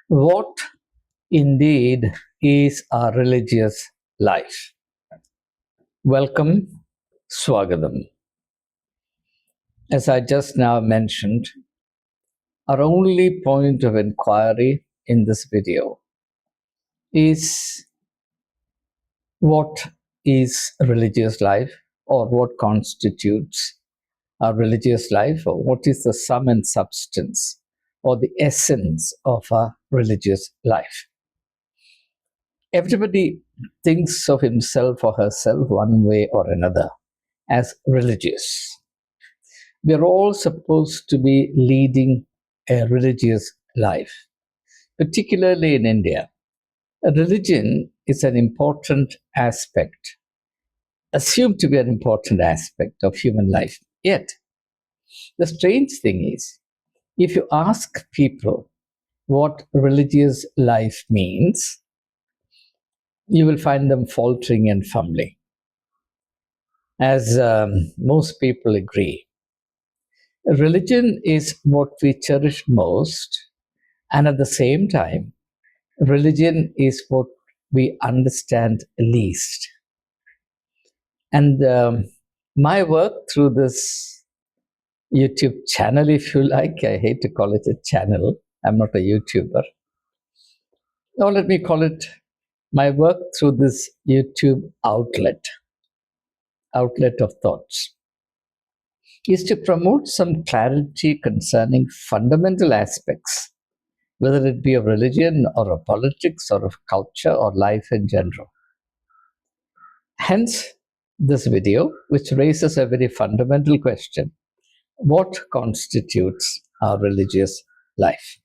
What indeed is our religious life? Welcome, Swagatham. As I just now mentioned, our only point of inquiry in this video is what is religious life, or what constitutes our religious life, or what is the sum and substance or the essence of our religious life. Everybody thinks of himself or herself one way or another as religious. We're all supposed to be leading a religious life, particularly in India. Religion is an important aspect, assumed to be an important aspect of human life. Yet, the strange thing is, if you ask people what religious life means, you will find them faltering and fumbling. As most people agree, religion is what we cherish most, and at the same time, religion is what we understand least. And my work through this YouTube channel, if you like, I hate to call it a channel, I'm not a YouTuber. Now let me call it my work through this YouTube outlet of thoughts, is to promote some clarity concerning fundamental aspects, whether it be of religion or of politics or of culture or life in general. Hence, this video, which raises a very fundamental question: what constitutes our religious life?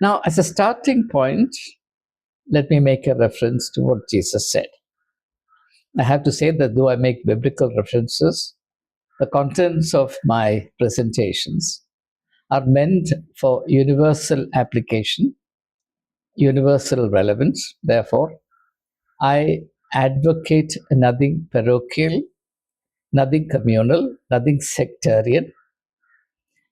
Now, as a starting point, let me make a reference to what Jesus said. I have to say that though I make biblical references, the contents of my presentations are meant for universal application, universal relevance. Therefore, I advocate nothing parochial, nothing communal, nothing sectarian.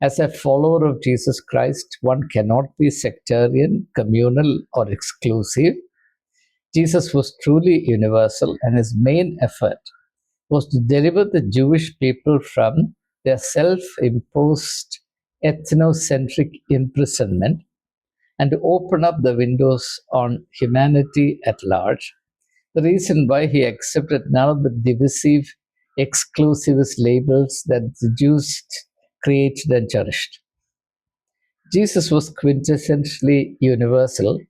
As a follower of Jesus Christ, one cannot be sectarian, communal, or exclusive. Jesus was truly universal, and his main effort was to deliver the Jewish people from their self-imposed ethnocentric imprisonment and to open up the windows on humanity at large. The reason why he accepted none of the divisive, exclusivist labels that the Jews created and cherished. Jesus was quintessentially universal,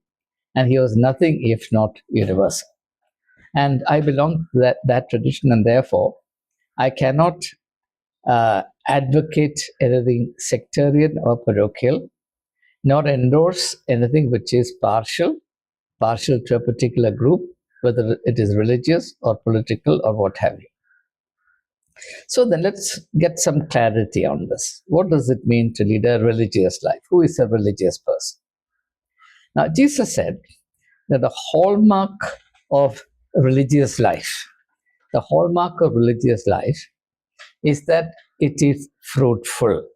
and he was nothing if not universal. And I belong to that tradition, and therefore I cannot advocate anything sectarian or parochial, nor endorse anything which is partial to a particular group, whether it is religious or political or what have you. So then let's get some clarity on this. What does it mean to lead a religious life? Who is a religious person? Now, Jesus said that the hallmark of religious life, is that it is fruitful.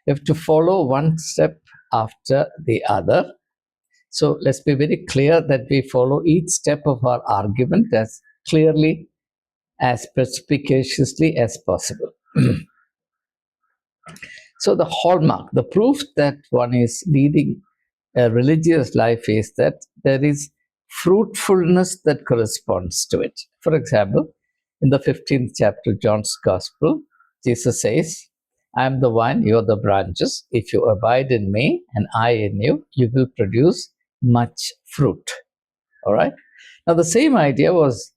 You have to follow one step after the other. So let's be very clear that we follow each step of our argument as clearly, as perspicaciously as possible. So the hallmark, the proof that one is leading a religious life is that there is fruitfulness that corresponds to it. For example, in the 15th chapter of John's Gospel, Jesus says, I am the vine, you are the branches. If you abide in me and I in you, you will produce much fruit. All right? Now, the same idea was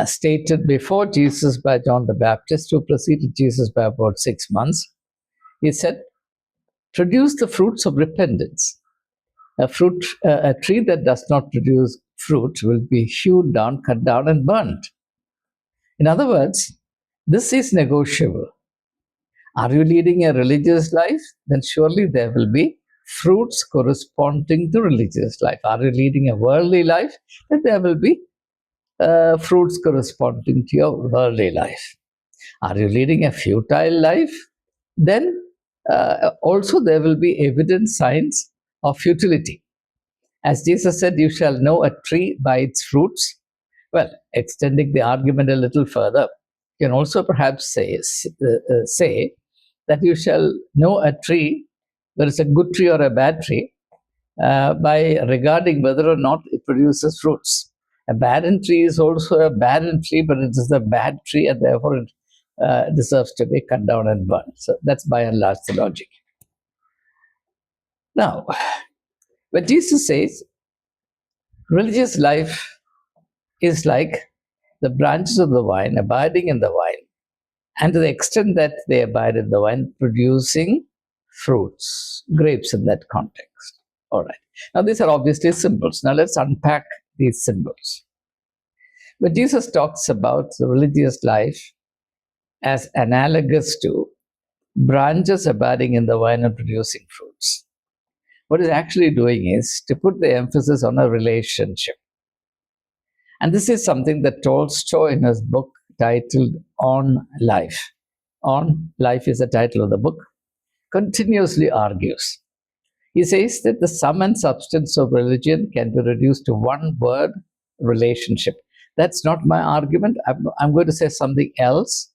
stated before Jesus by John the Baptist, who preceded Jesus by about 6 months. He said, produce the fruits of repentance. A tree that does not produce fruit will be hewn down, cut down, and burnt. In other words, this is negotiable. Are you leading a religious life? Then surely there will be fruits corresponding to religious life. Are you leading a worldly life? Then there will be fruits corresponding to your worldly life. Are you leading a futile life? Then also there will be evident signs of futility. As Jesus said, you shall know a tree by its fruits. Well, extending the argument a little further, you can also perhaps say that you shall know a tree, whether it's a good tree or a bad tree, by regarding whether or not it produces fruits. A barren tree is also a barren tree, but it is a bad tree, and therefore it deserves to be cut down and burned. So that's by and large the logic. Now, when Jesus says religious life is like the branches of the vine abiding in the vine, and to the extent that they abide in the vine, producing fruits, grapes in that context. All right. Now, these are obviously symbols. Now, let's unpack these symbols. When Jesus talks about the religious life as analogous to branches abiding in the vine and producing fruits, what he's actually doing is to put the emphasis on a relationship. And this is something that Tolstoy, in his book titled On Life, On Life is the title of the book, continuously argues. He says that the sum and substance of religion can be reduced to one word: relationship. That's not my argument. I'm going to say something else.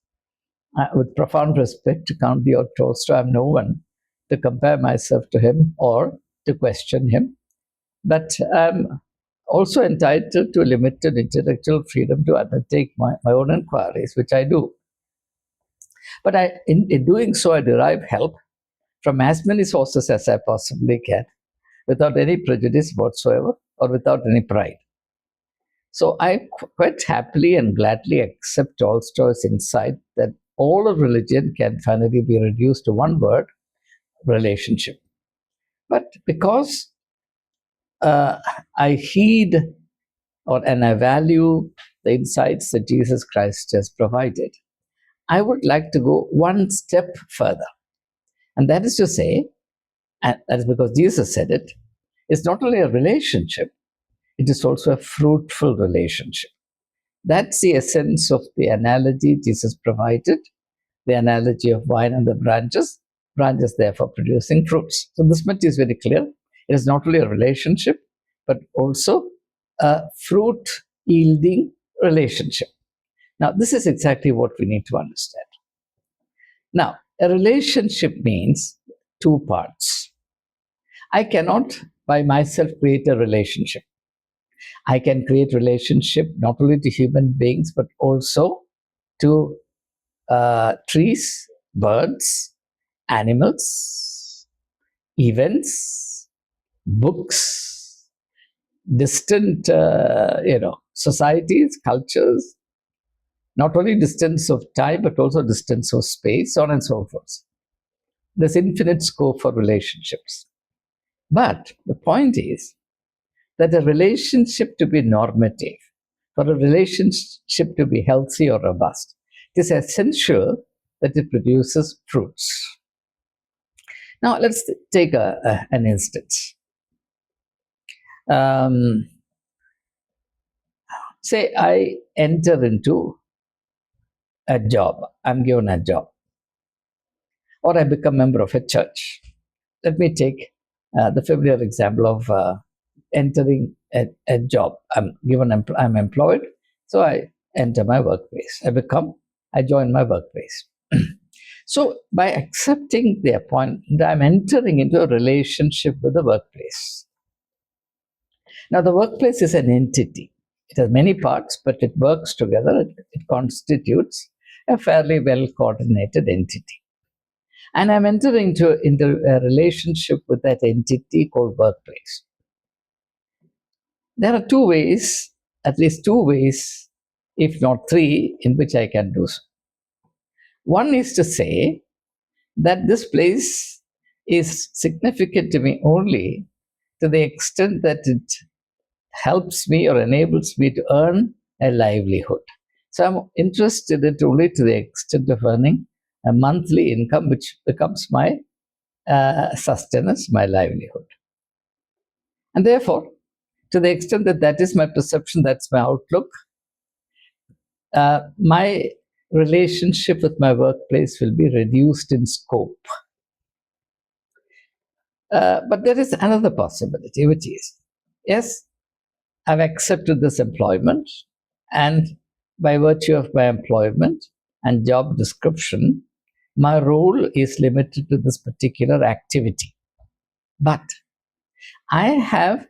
With profound respect to Count Leo Tolstoy, I'm no one to compare myself to him or to question him. But I'm also entitled to limited intellectual freedom to undertake my own inquiries, which I do. But in doing so, I derive help from as many sources as I possibly can, without any prejudice whatsoever or without any pride. So I quite happily and gladly accept Tolstoy's insight that all of religion can finally be reduced to one word: relationship. But because I heed and I value the insights that Jesus Christ has provided, I would like to go one step further. And that is to say, and that is because Jesus said it, it's not only a relationship, it is also a fruitful relationship. That's the essence of the analogy Jesus provided, the analogy of vine and the branches therefore producing fruits. So this much is very clear. It is not only a relationship, but also a fruit-yielding relationship. Now, this is exactly what we need to understand. Now, a relationship means two parts. I cannot by myself create a relationship. I can create relationship not only to human beings, but also to trees, birds, animals, events, books, distant, societies, cultures, not only distance of time, but also distance of space, so on and so forth. There's infinite scope for relationships. But the point is that a relationship to be normative, for a relationship to be healthy or robust, it is essential that it produces fruits. Now, let's take an instance. Say I enter into a job, I'm given a job, or I become a member of a church. Let me take the familiar example of entering a job. I'm employed, so I enter my workplace. I join my workplace. So by accepting the appointment, I'm entering into a relationship with the workplace. Now, the workplace is an entity. It has many parts, but it works together. It constitutes a fairly well-coordinated entity. And I'm entering into a relationship with that entity called workplace. There are two ways, at least two ways, if not three, in which I can do so. One is to say that this place is significant to me only to the extent that it helps me or enables me to earn a livelihood. So I'm interested in it only to the extent of earning a monthly income, which becomes my sustenance, my livelihood. And therefore, to the extent that that is my perception, that's my outlook, my relationship with my workplace will be reduced in scope. But there is another possibility, which is, yes, I've accepted this employment, and by virtue of my employment and job description, my role is limited to this particular activity. But I have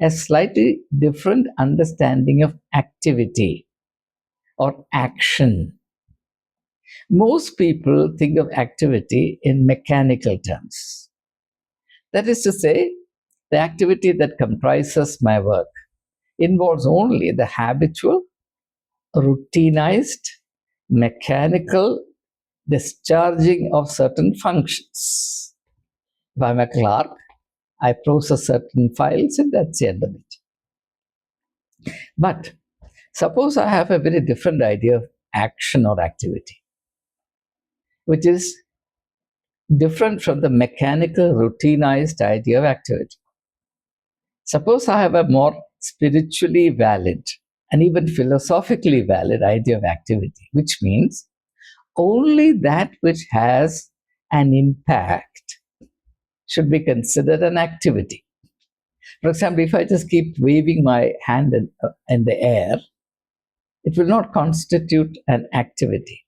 a slightly different understanding of activity or action. Most people think of activity in mechanical terms. That is to say, the activity that comprises my work involves only the habitual, routinized, mechanical discharging of certain functions. If I'm a clerk, I process certain files and that's the end of it. But suppose I have a very different idea of action or activity, which is different from the mechanical, routinized idea of activity. Suppose I have a more spiritually valid and even philosophically valid idea of activity, which means only that which has an impact should be considered an activity. For example, if I just keep waving my hand in the air, it will not constitute an activity.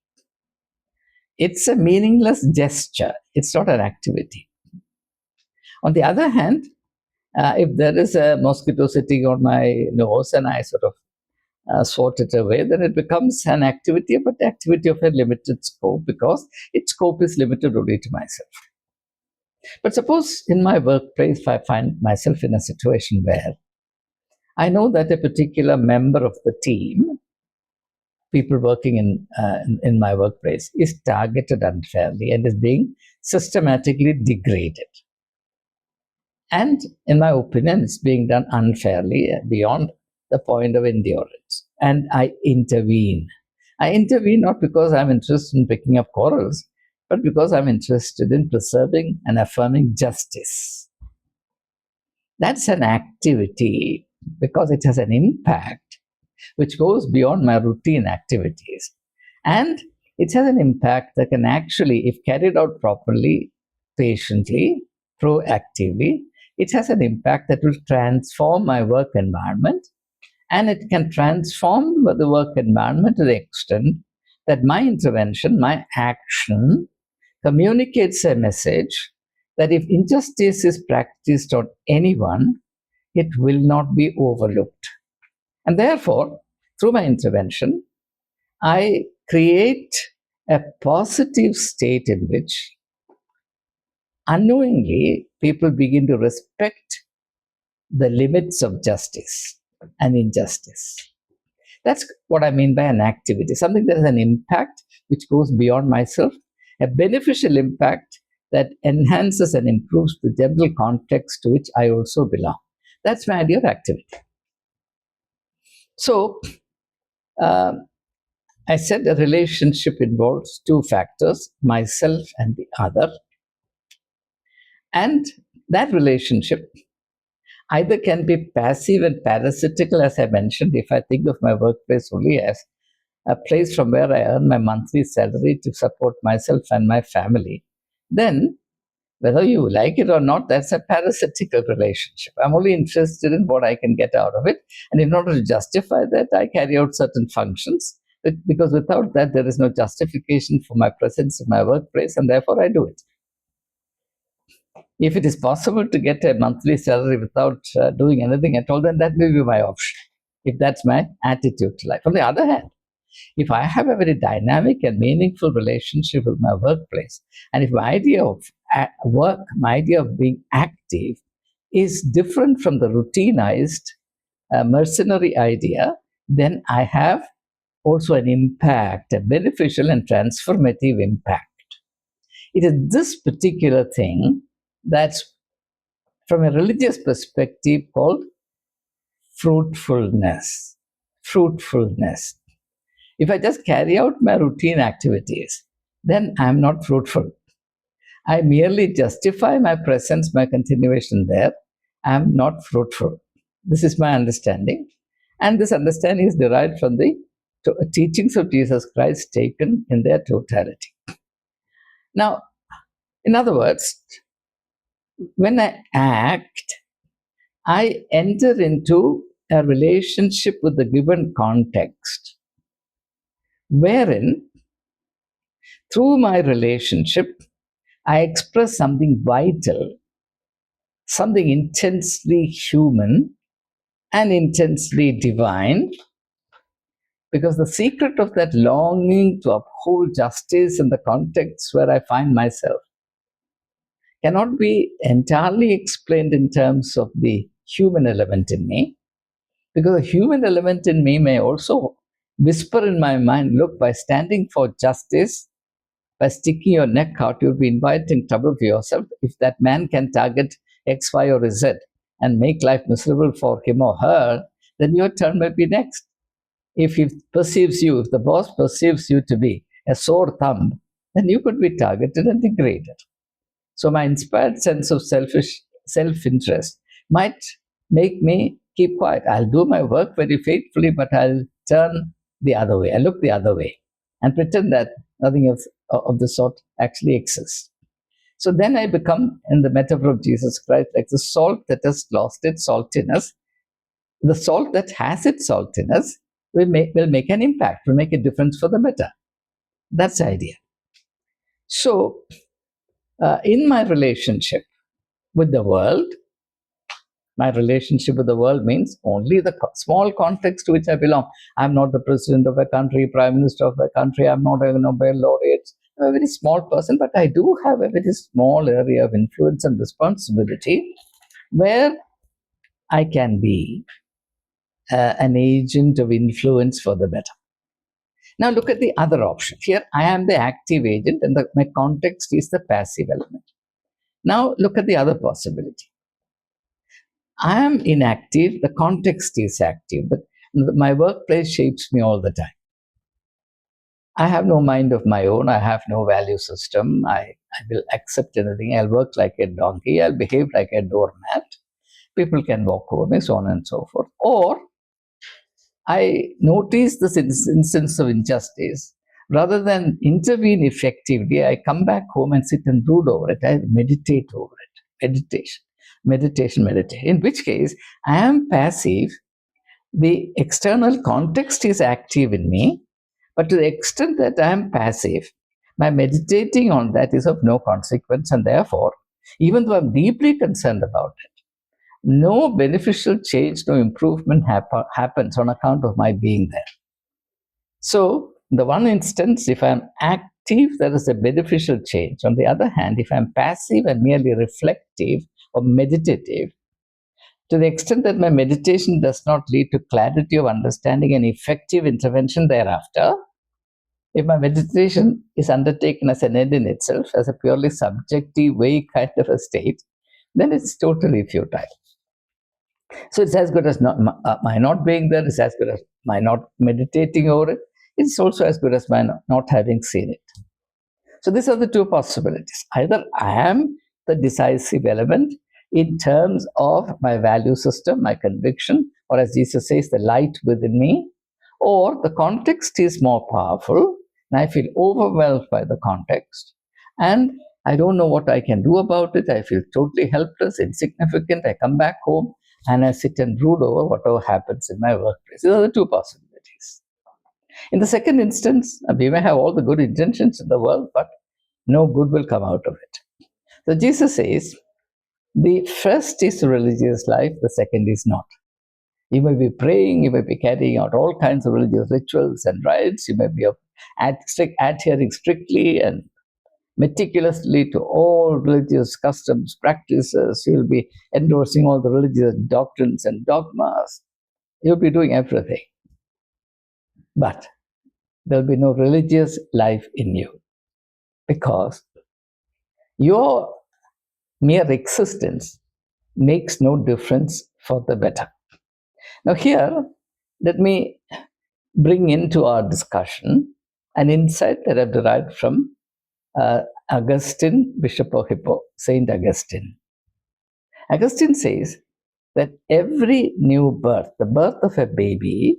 It's a meaningless gesture. It's not an activity. On the other hand, if there is a mosquito sitting on my nose and I sort of swat it away, then it becomes an activity, but the activity of a limited scope because its scope is limited only to myself. But suppose in my workplace, I find myself in a situation where I know that a particular member of the team, people working in my workplace, is targeted unfairly and is being systematically degraded. And in my opinion, it's being done unfairly beyond the point of endurance. And I intervene. I intervene not because I'm interested in picking up quarrels, but because I'm interested in preserving and affirming justice. That's an activity because it has an impact which goes beyond my routine activities. And it has an impact that can actually, if carried out properly, patiently, proactively, it has an impact that will transform my work environment. And it can transform the work environment to the extent that my intervention, my action, communicates a message that if injustice is practiced on anyone, it will not be overlooked. And therefore, through my intervention, I create a positive state in which unknowingly people begin to respect the limits of justice and injustice. That's what I mean by an activity, something that has an impact which goes beyond myself, a beneficial impact that enhances and improves the general context to which I also belong. That's my idea of activity. So, I said a relationship involves two factors, myself and the other. And that relationship either can be passive and parasitical, as I mentioned, if I think of my workplace only as a place from where I earn my monthly salary to support myself and my family, then whether you like it or not, that's a parasitical relationship. I'm only interested in what I can get out of it. And in order to justify that, I carry out certain functions, because without that, there is no justification for my presence in my workplace, and therefore I do it. If it is possible to get a monthly salary without doing anything at all, then that may be my option, if that's my attitude to life. On the other hand, if I have a very dynamic and meaningful relationship with my workplace, and if my idea of work, my idea of being active is different from the routinized mercenary idea, then I have also an impact, a beneficial and transformative impact. It is this particular thing that's, from a religious perspective, called fruitfulness. Fruitfulness. If I just carry out my routine activities, then I'm not fruitful. I merely justify my presence, my continuation there. I'm not fruitful. This is my understanding. And this understanding is derived from the teachings of Jesus Christ taken in their totality. Now, in other words, when I act, I enter into a relationship with the given context, wherein through my relationship, I express something vital, something intensely human and intensely divine, because the secret of that longing to uphold justice in the context where I find myself cannot be entirely explained in terms of the human element in me, because the human element in me may also whisper in my mind, look, by standing for justice, by sticking your neck out, you'll be inviting trouble for yourself. If that man can target X, Y, or Z and make life miserable for him or her, then your turn may be next. If he perceives you, if the boss perceives you to be a sore thumb, then you could be targeted and degraded. So my inspired sense of self-interest might make me keep quiet. I'll do my work very faithfully, but I'll turn the other way. I look the other way and pretend that nothing of the sort actually exists. So then I become, in the metaphor of Jesus Christ, like the salt that has lost its saltiness. The salt that has its saltiness will make an impact, will make a difference for the better. That's the idea. So, in my relationship with the world, my relationship with the world means only the small context to which I belong. I'm not the president of a country, prime minister of a country. I'm not a Nobel laureate. I'm a very small person, but I do have a very small area of influence and responsibility where I can be an agent of influence for the better. Now look at the other option. Here I am the active agent and my context is the passive element. Now look at the other possibility. I am inactive, the context is active, but my workplace shapes me all the time. I have no mind of my own, I have no value system, I will accept anything, I'll work like a donkey, I'll behave like a doormat, people can walk over me, so on and so forth. Or I notice this instance of injustice. Rather than intervene effectively, I come back home and sit and brood over it. I meditate over it. Meditation. In which case, I am passive. The external context is active in me. But to the extent that I am passive, my meditating on that is of no consequence. And therefore, even though I'm deeply concerned about it, no beneficial change, no improvement happens on account of my being there. So, in the one instance, if I'm active, there is a beneficial change. On the other hand, if I'm passive and merely reflective or meditative, to the extent that my meditation does not lead to clarity of understanding and effective intervention thereafter, if my meditation is undertaken as an end in itself, as a purely subjective way kind of a state, then it's totally futile. So it's as good as my not being there, it's as good as my not meditating over it. It's also as good as my not having seen it. So these are the two possibilities. Either I am the decisive element in terms of my value system, my conviction, or as Jesus says, the light within me, or the context is more powerful and I feel overwhelmed by the context and I don't know what I can do about it. I feel totally helpless, insignificant. I come back home and I sit and brood over whatever happens in my workplace. These are the two possibilities. In the second instance, we may have all the good intentions in the world, but no good will come out of it. So Jesus says, the first is religious life, the second is not. You may be praying, you may be carrying out all kinds of religious rituals and rites, you may be adhering strictly and meticulously to all religious customs, practices. You'll be endorsing all the religious doctrines and dogmas. You'll be doing everything. But there'll be no religious life in you because your mere existence makes no difference for the better. Now here, let me bring into our discussion an insight that I've derived from Augustine, Bishop of Hippo, Saint Augustine. Augustine says that every new birth, the birth of a baby,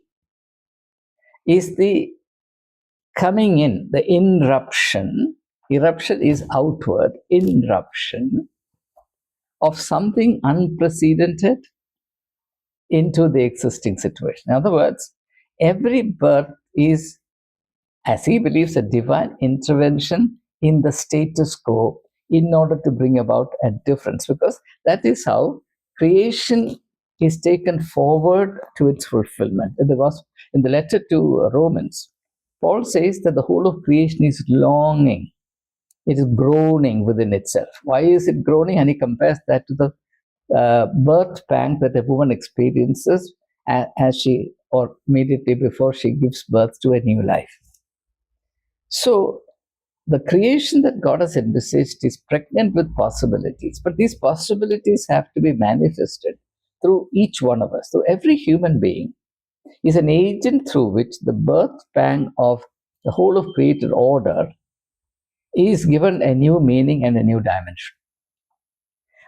is the coming in, the irruption. Irruption is outward, irruption of something unprecedented into the existing situation. In other words, every birth is, as he believes, a divine intervention in the status quo in order to bring about a difference, because that is how creation is taken forward to its fulfillment. In the letter to Romans, Paul says that the whole of creation is longing, it is groaning within itself. Why is it groaning? And he compares that to the birth pang that a woman experiences as she, or immediately before she gives birth to a new life. So the creation that God has envisaged is pregnant with possibilities, but these possibilities have to be manifested through each one of us. So every human being is an agent through which the birth pang of the whole of created order is given a new meaning and a new dimension.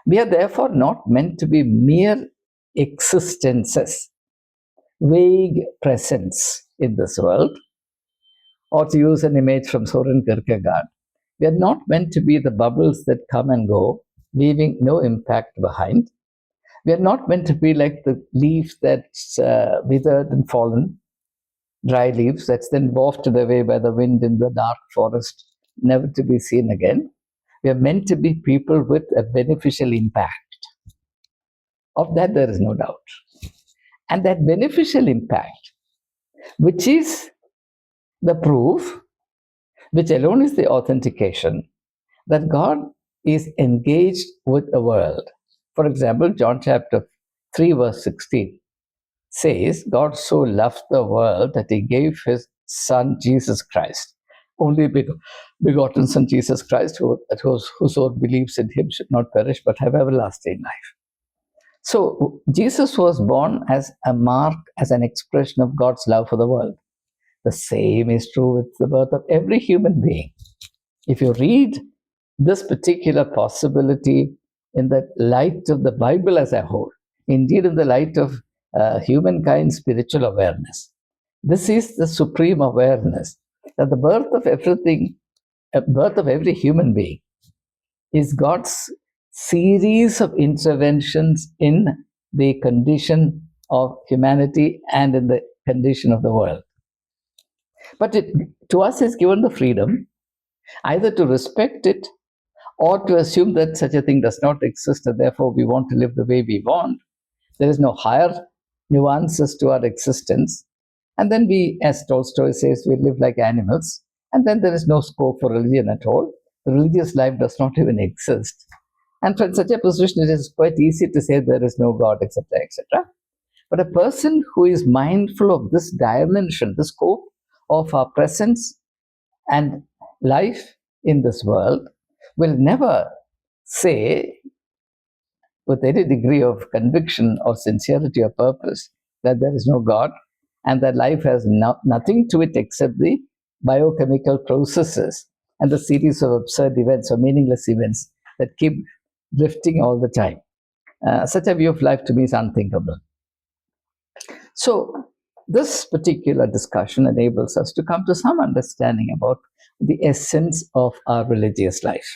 We are therefore not meant to be mere existences, vague presence in this world. Or to use an image from Soren Kierkegaard, we are not meant to be the bubbles that come and go, leaving no impact behind. We are not meant to be like the leaf that's withered and fallen, dry leaves that's then wafted away by the wind in the dark forest, never to be seen again. We are meant to be people with a beneficial impact. Of that, there is no doubt. And that beneficial impact, which is the proof, which alone is the authentication that God is engaged with the world. For example, John chapter 3, verse 16 says, God so loved the world that he gave his Son, Jesus Christ, only begotten Son, Jesus Christ, whosoever believes in him should not perish but have everlasting life. So Jesus was born as a mark, as an expression of God's love for the world. The same is true with the birth of every human being. If you read this particular possibility in the light of the Bible as a whole, indeed in the light of humankind's spiritual awareness, this is the supreme awareness that the birth of every human being is God's series of interventions in the condition of humanity and in the condition of the world. But to us is given the freedom either to respect it or to assume that such a thing does not exist and therefore we want to live the way we want. There is no higher nuances to our existence. And then we, as Tolstoy says, we live like animals. And then there is no scope for religion at all. The religious life does not even exist. And from such a position, it is quite easy to say there is no God, etc., etc. But a person who is mindful of this dimension, the scope of our presence and life in this world, will never say with any degree of conviction or sincerity or purpose that there is no God and that life has nothing to it except the biochemical processes and the series of absurd events or meaningless events that keep drifting all the time. Such a view of life to me is unthinkable. So this particular discussion enables us to come to some understanding about the essence of our religious life.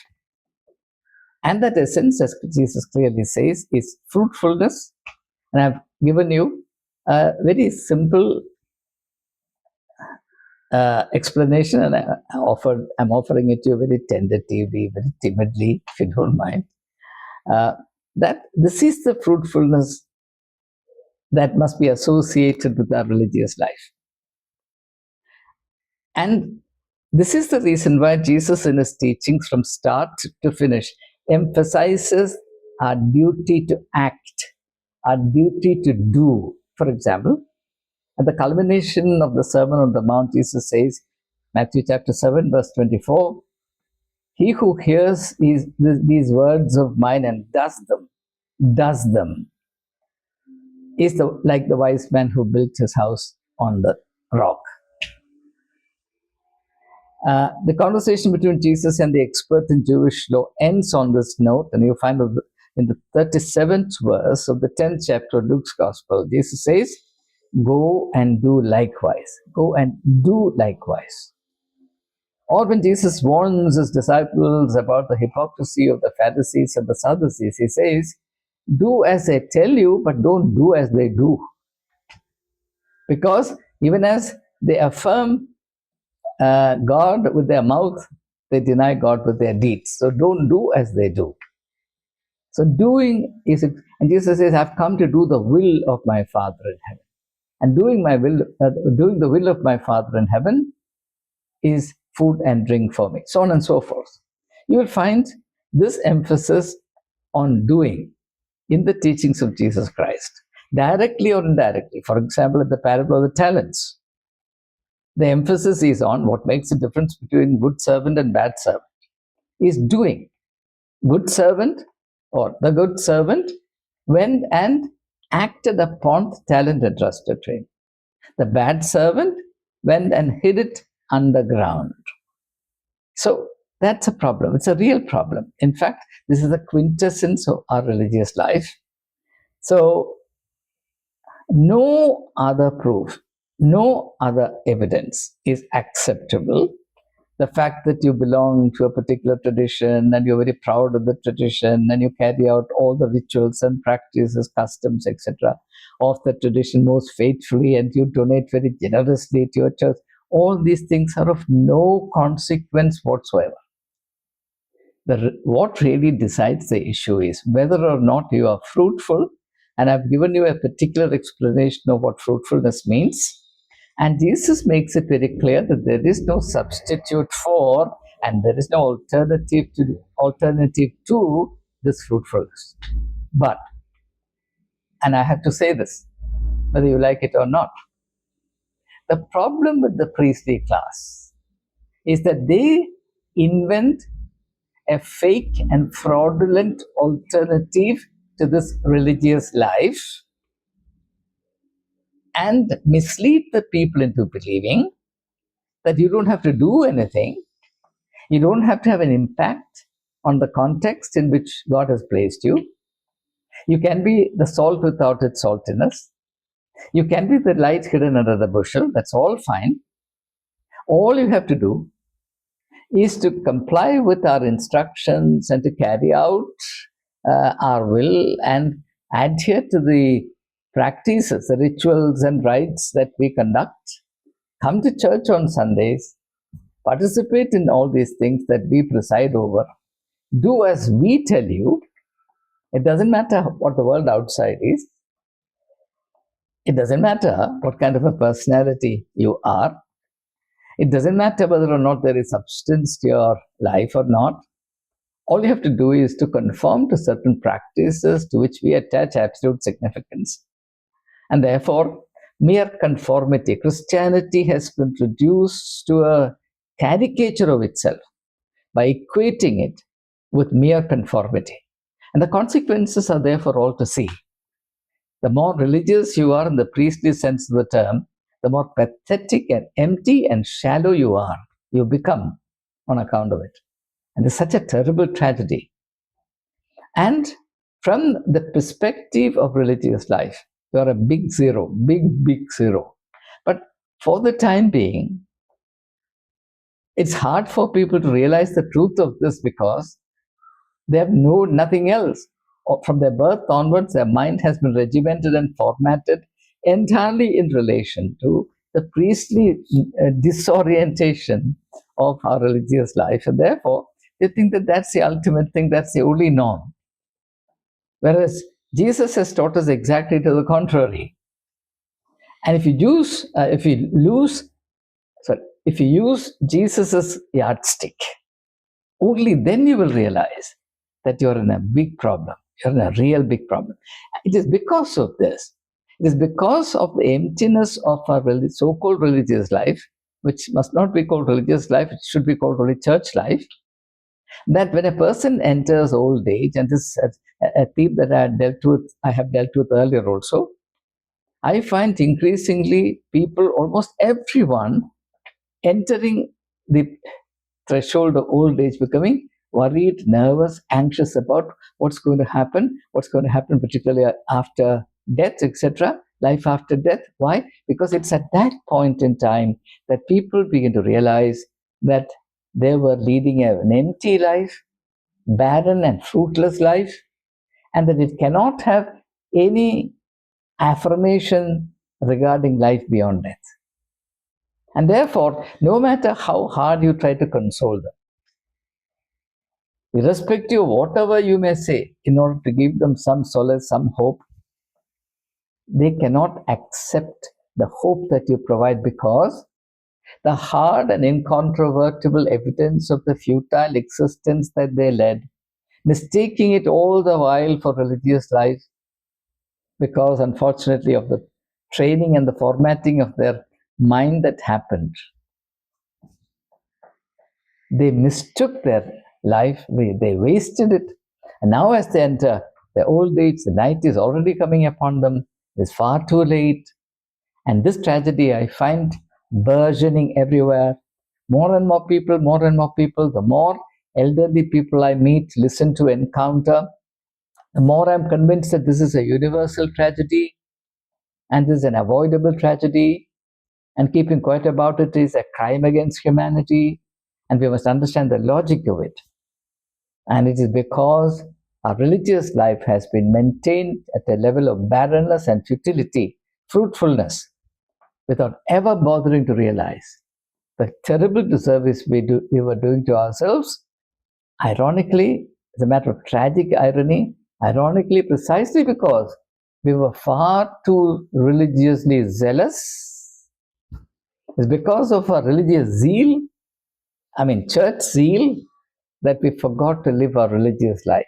And that essence, as Jesus clearly says, is fruitfulness. And I've given you a very simple explanation, and I'm offering it to you very tentatively, very timidly, if you don't mind. That this is the fruitfulness that must be associated with our religious life. And this is the reason why Jesus, in his teachings from start to finish, emphasizes our duty to act, our duty to do. For example, at the culmination of the Sermon on the Mount, Jesus says, Matthew chapter 7, verse 24, he who hears these words of mine and does them, is like the wise man who built his house on the rock. The conversation between Jesus and the expert in Jewish law ends on this note, and you find in the 37th verse of the 10th chapter of Luke's Gospel, Jesus says, go and do likewise. Go and do likewise. Or when Jesus warns his disciples about the hypocrisy of the Pharisees and the Sadducees, he says, do as they tell you, but don't do as they do. Because even as they affirm God with their mouth, they deny God with their deeds. So don't do as they do. So doing is, and Jesus says, I've come to do the will of my Father in heaven. And doing the will of my Father in heaven is food and drink for me, so on and so forth. You will find this emphasis on doing in the teachings of Jesus Christ, directly or indirectly. For example, in the parable of the talents, the emphasis is on what makes the difference between good servant and bad servant is doing. Good servant, or the good servant, went and acted upon the talent entrusted to him. The bad servant went and hid it underground. So that's a problem. It's a real problem. In fact, this is the quintessence of our religious life. So no other proof, no other evidence is acceptable. The fact that you belong to a particular tradition and you're very proud of the tradition and you carry out all the rituals and practices, customs, etc. of the tradition most faithfully, and you donate very generously to your church, all these things are of no consequence whatsoever. What really decides the issue is whether or not you are fruitful, and I've given you a particular explanation of what fruitfulness means. And Jesus makes it very clear that there is no substitute for, and there is no alternative to this fruitfulness. But, and I have to say this, whether you like it or not, the problem with the priestly class is that they invent a fake and fraudulent alternative to this religious life and mislead the people into believing that you don't have to do anything, you don't have to have an impact on the context in which God has placed you. You can be the salt without its saltiness. You can be the light hidden under the bushel. That's all fine. All you have to do is to comply with our instructions and to carry out our will and adhere to the practices, the rituals and rites that we conduct. Come to church on Sundays, participate in all these things that we preside over. Do as we tell you. It doesn't matter what the world outside is. It doesn't matter what kind of a personality you are. It doesn't matter whether or not there is substance to your life or not. All you have to do is to conform to certain practices to which we attach absolute significance. And therefore, mere conformity, Christianity has been reduced to a caricature of itself by equating it with mere conformity. And the consequences are there for all to see. The more religious you are in the priestly sense of the term, the more pathetic and empty and shallow you become on account of it. And it's such a terrible tragedy. And from the perspective of religious life, you are a big zero, big zero. But for the time being, it's hard for people to realize the truth of this because they have known nothing else. From their birth onwards, their mind has been regimented and formatted entirely in relation to the priestly disorientation of our religious life. And therefore, they think that that's the ultimate thing, that's the only norm. Whereas Jesus has taught us exactly to the contrary. And if you use Jesus's yardstick, only then you will realize that you're in a big problem. You're in a real big problem. It is because of this. It is because of the emptiness of our so-called religious life, which must not be called religious life, it should be called only church life, that when a person enters old age, and this is a theme that I have dealt with earlier also, I find increasingly people, almost everyone, entering the threshold of old age, becoming worried, nervous, anxious about what's going to happen particularly after death, etc., life after death. Why? Because it's at that point in time that people begin to realize that They were leading an empty life, barren and fruitless life, and that it cannot have any affirmation regarding life beyond death. And therefore, no matter how hard you try to console them, irrespective of whatever you may say, in order to give them some solace, some hope, they cannot accept the hope that you provide, because the hard and incontrovertible evidence of the futile existence that they led, mistaking it all the while for religious life, because unfortunately of the training and the formatting of their mind that happened, they mistook their life, they wasted it. And now as they enter the old age, the night is already coming upon them. It's far too late. And this tragedy I find burgeoning everywhere. More and more people, the more elderly people I meet, listen to, encounter, the more I'm convinced that this is a universal tragedy and this is an avoidable tragedy, and keeping quiet about it is a crime against humanity, and we must understand the logic of it. And it is because our religious life has been maintained at a level of barrenness and futility, fruitfulness, without ever bothering to realize the terrible disservice we were doing to ourselves. Ironically, as a matter of tragic irony, ironically, precisely because we were far too religiously zealous. It's because of our religious zeal, church zeal, that we forgot to live our religious life.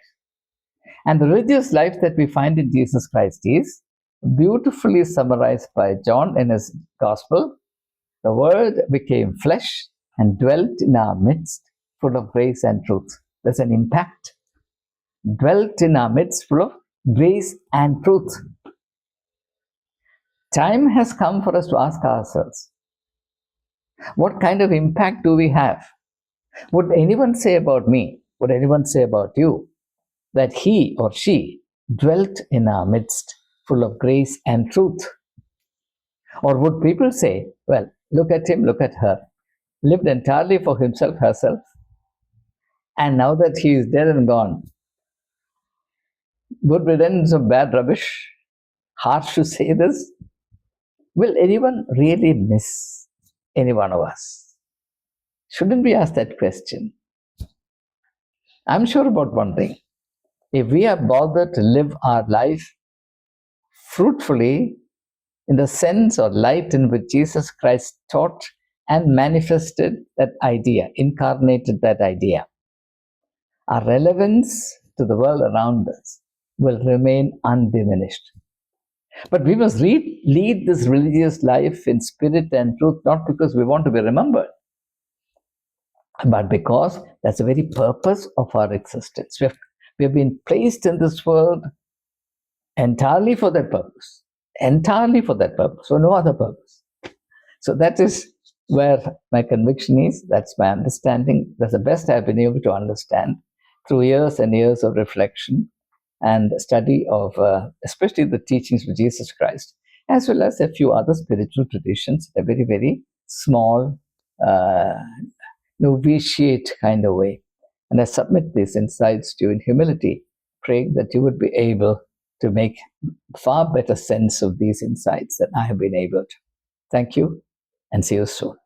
And the religious life that we find in Jesus Christ is beautifully summarized by John in his Gospel. The Word became flesh and dwelt in our midst, full of grace and truth. There's an impact. Dwelt in our midst, full of grace and truth. Time has come for us to ask ourselves, what kind of impact do we have? Would anyone say about me, would anyone say about you, that he or she dwelt in our midst, full of grace and truth? Or would people say, well, look at him, look at her, lived entirely for himself, herself, and now that he is dead and gone, good riddance of bad rubbish, harsh to say this, will anyone really miss any one of us? Shouldn't we ask that question? I'm sure about one thing. If we are bothered to live our life fruitfully in the sense or light in which Jesus Christ taught and manifested that idea, incarnated that idea, our relevance to the world around us will remain undiminished. But we must lead this religious life in spirit and truth, not because we want to be remembered, but because that's the very purpose of our existence. We have been placed in this world entirely for that purpose, for no other purpose. So that is where my conviction is, that's my understanding, that's the best I've been able to understand through years and years of reflection and study of especially the teachings of Jesus Christ, as well as a few other spiritual traditions, a very, very small, novitiate kind of way. And I submit these insights to you in humility, praying that you would be able to make far better sense of these insights than I have been able to. Thank you, and see you soon.